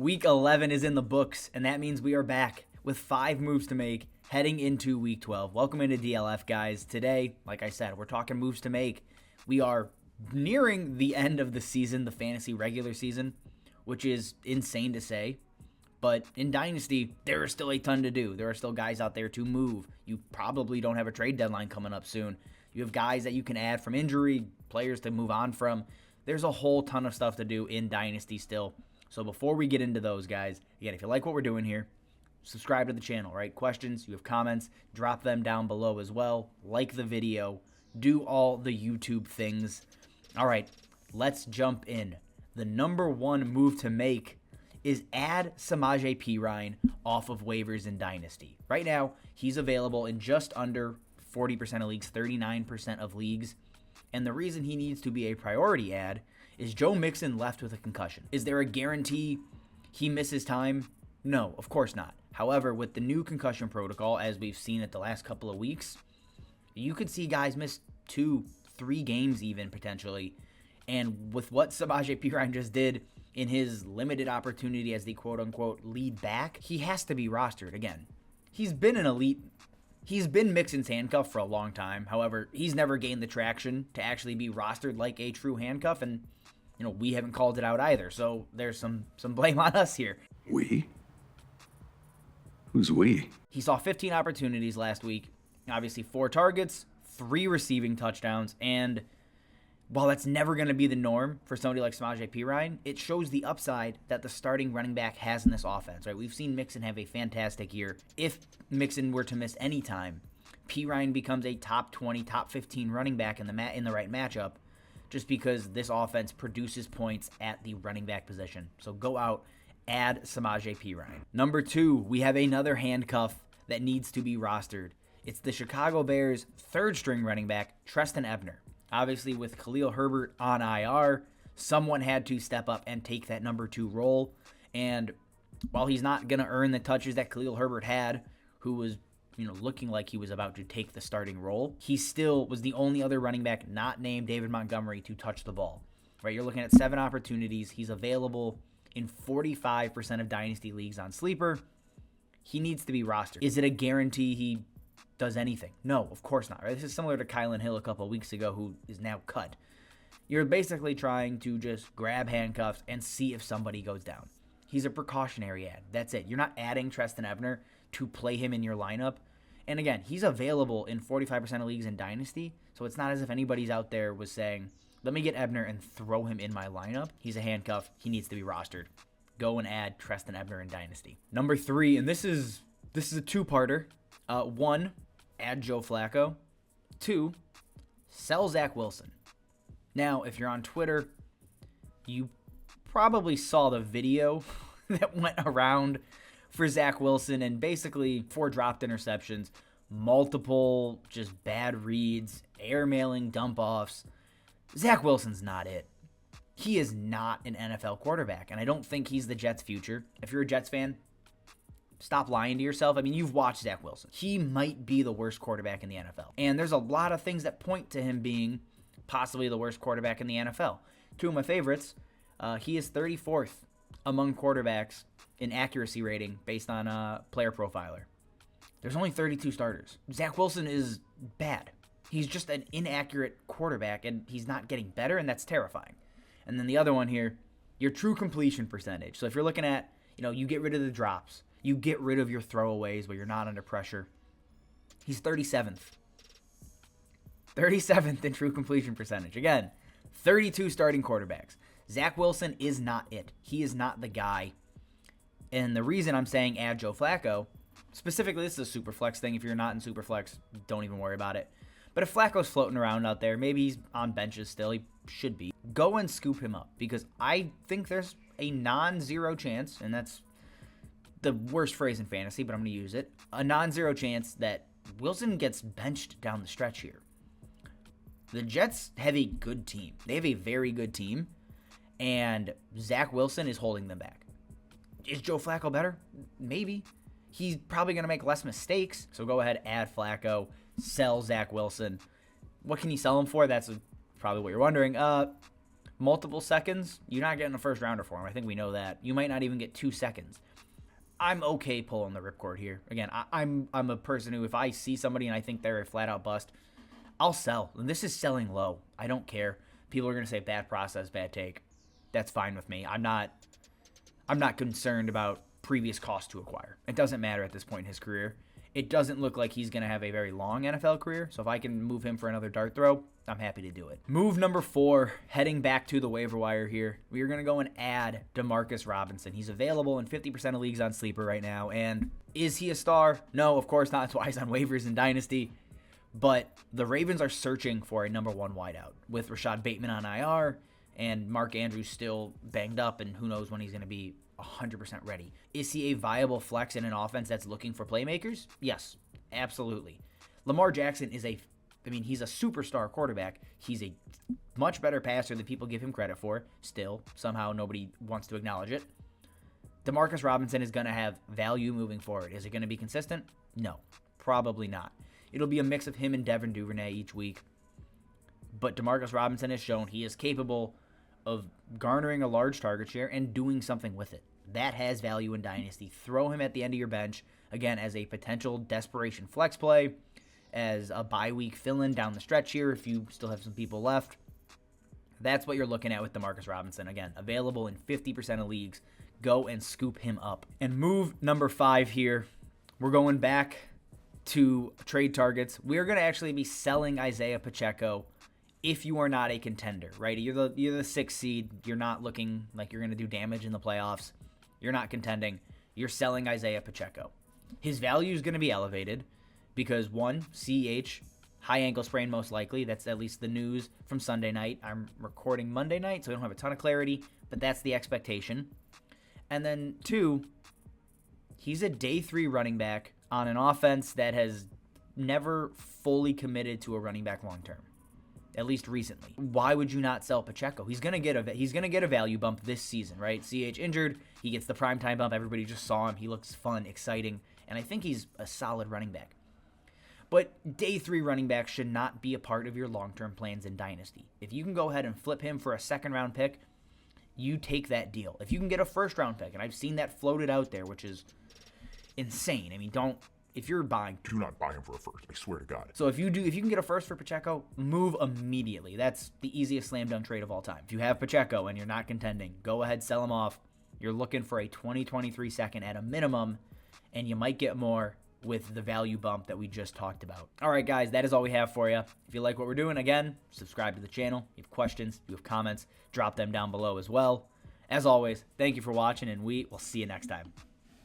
Week 11 is in the books, and that means we are back with 5 moves to make heading into Week 12. Welcome into DLF, guys. Today, like I said, we're talking moves to make. We are nearing the end of the season, the fantasy regular season, which is insane to say. But in Dynasty, there is still a ton to do. There are still guys out there to move. You probably don't have a trade deadline coming up soon. You have guys that you can add from injury, players to move on from. There's a whole ton of stuff to do in Dynasty still. So before we get into those, guys, again, if you like what we're doing here, subscribe to the channel, right? Questions, you have comments, drop them down below as well. Like the video, do all the YouTube things. All right, let's jump in. The number one move to make is add Samaje Perine off of waivers in Dynasty. Right now, he's available in just under 40% of leagues, 39% of leagues. And the reason he needs to be a priority add is Joe Mixon left with a concussion. Is there a guarantee he misses time? No, of course not. However, with the new concussion protocol, as we've seen it the last couple of weeks, you could see guys miss 2-3 games even potentially. And with what Samaje Perine just did in his limited opportunity as the quote-unquote lead back, he has to be rostered. Again, he's been an elite. He's been Mixon's handcuff for a long time. However, he's never gained the traction to actually be rostered like a true handcuff, and we haven't called it out either. So there's some blame on us here. We? Who's we? He saw 15 opportunities last week. Obviously, 4 targets, 3 receiving touchdowns, and while that's never going to be the norm for somebody like Samaje Perine, it shows the upside that the starting running back has in this offense, right? We've seen Mixon have a fantastic year. If Mixon were to miss any time, Perine becomes a top 20, top 15 running back in the right matchup, just because this offense produces points at the running back position. So go out, add Samaje Perine. Number 2, we have another handcuff that needs to be rostered. It's the Chicago Bears' third-string running back, Trestan Ebner. Obviously, with Khalil Herbert on IR, someone had to step up and take that number 2 role. And while he's not going to earn the touches that Khalil Herbert had, who was looking like he was about to take the starting role, he still was the only other running back not named David Montgomery to touch the ball. Right? You're looking at 7 opportunities. He's available in 45% of Dynasty leagues on Sleeper. He needs to be rostered. Is it a guarantee he does anything? No, of course not. Right? This is similar to Kylan Hill a couple of weeks ago, who is now cut. You're basically trying to just grab handcuffs and see if somebody goes down. He's a precautionary ad. That's it. You're not adding Trestan Ebner to play him in your lineup. And again, he's available in 45% of leagues in Dynasty, so it's not as if anybody's out there was saying, let me get Ebner and throw him in my lineup. He's a handcuff. He needs to be rostered. Go and add Trestan Ebner in Dynasty. Number 3, and this is a two-parter. 1, add Joe Flacco. 2, sell Zach Wilson. Now, if you're on Twitter, you probably saw the video that went around for Zach Wilson, and basically 4 dropped interceptions, multiple just bad reads, airmailing dump-offs. Zach Wilson's not it. He is not an NFL quarterback, and I don't think he's the Jets' future. If you're a Jets fan, stop lying to yourself. I mean, you've watched Zach Wilson. He might be the worst quarterback in the NFL. And there's a lot of things that point to him being possibly the worst quarterback in the NFL. 2 of my favorites, he is 34th among quarterbacks in accuracy rating based on Player Profiler. There's only 32 starters. Zach Wilson is bad. He's just an inaccurate quarterback, and he's not getting better, and that's terrifying. And then the other one here, your true completion percentage. So if you're looking at, you get rid of the drops, you get rid of your throwaways where you're not under pressure. He's 37th. 37th in true completion percentage. Again, 32 starting quarterbacks. Zach Wilson is not it. He is not the guy. And the reason I'm saying add Joe Flacco, specifically, this is a super flex thing. If you're not in super flex, don't even worry about it. But if Flacco's floating around out there, maybe he's on benches still, he should be, go and scoop him up, because I think there's a non-zero chance, and that's the worst phrase in fantasy, but I'm going to use it, a non-zero chance that Wilson gets benched down the stretch here. The Jets have a good team. They have a very good team, and Zach Wilson is holding them back. Is Joe Flacco better? Maybe. He's probably going to make less mistakes, so go ahead, add Flacco, sell Zach Wilson. What can you sell him for? That's probably what you're wondering. multiple seconds, you're not getting a first rounder for him. I think we know that. You might not even get 2 seconds. I'm okay pulling the ripcord here. Again, I'm a person who, if I see somebody and I think they're a flat-out bust, I'll sell. And this is selling low. I don't care. People are going to say bad process, bad take. That's fine with me. I'm not concerned about previous cost to acquire. It doesn't matter at this point in his career. It doesn't look like he's going to have a very long NFL career, so if I can move him for another dart throw, I'm happy to do it. Move number 4, heading back to the waiver wire here. We are going to go and add Demarcus Robinson. He's available in 50% of leagues on Sleeper right now, and is he a star? No, of course not. That's why he's on waivers in Dynasty, but the Ravens are searching for a number 1 wideout with Rashad Bateman on IR and Mark Andrews still banged up, and who knows when he's going to be 100% ready. Is he a viable flex in an offense that's looking for playmakers? Yes, absolutely. Lamar Jackson is he's a superstar quarterback. He's a much better passer than people give him credit for. Still, somehow nobody wants to acknowledge it. Demarcus Robinson is going to have value moving forward. Is it going to be consistent? No, probably not. It'll be a mix of him and Devin Duvernay each week. But Demarcus Robinson has shown he is capable of garnering a large target share and doing something with it. That has value in Dynasty. Throw him at the end of your bench, again, as a potential desperation flex play, as a bye week fill-in down the stretch here if you still have some people left. That's what you're looking at with Demarcus Robinson. Again, available in 50% of leagues. Go and scoop him up. And move number 5 here. We're going back to trade targets. We're going to actually be selling Isiah Pacheco if you are not a contender, right? You're the 6th seed. You're not looking like you're going to do damage in the playoffs. You're not contending. You're selling Isiah Pacheco. His value is going to be elevated because, 1, CEH, high ankle sprain most likely. That's at least the news from Sunday night. I'm recording Monday night, so I don't have a ton of clarity, but that's the expectation. And then 2, he's a day 3 running back on an offense that has never fully committed to a running back long term. At least recently. Why would you not sell Pacheco? He's gonna get a value bump this season, right? CH injured, he gets the primetime bump. Everybody just saw him. He looks fun, exciting, and I think he's a solid running back. But day 3 running back should not be a part of your long-term plans in Dynasty. If you can go ahead and flip him for a second-round pick, you take that deal. If you can get a first-round pick, and I've seen that floated out there, which is insane. I mean, if you're buying, do not buy him for a first. I swear to God. So if you can get a first for Pacheco, move immediately. That's the easiest slam dunk trade of all time. If you have Pacheco and you're not contending, go ahead, sell him off. You're looking for a 2023 second at a minimum, and you might get more with the value bump that we just talked about. All right, guys, that is all we have for you. If you like what we're doing, again, subscribe to the channel. You have questions, you have comments, drop them down below as well. As always, thank you for watching, and we will see you next time.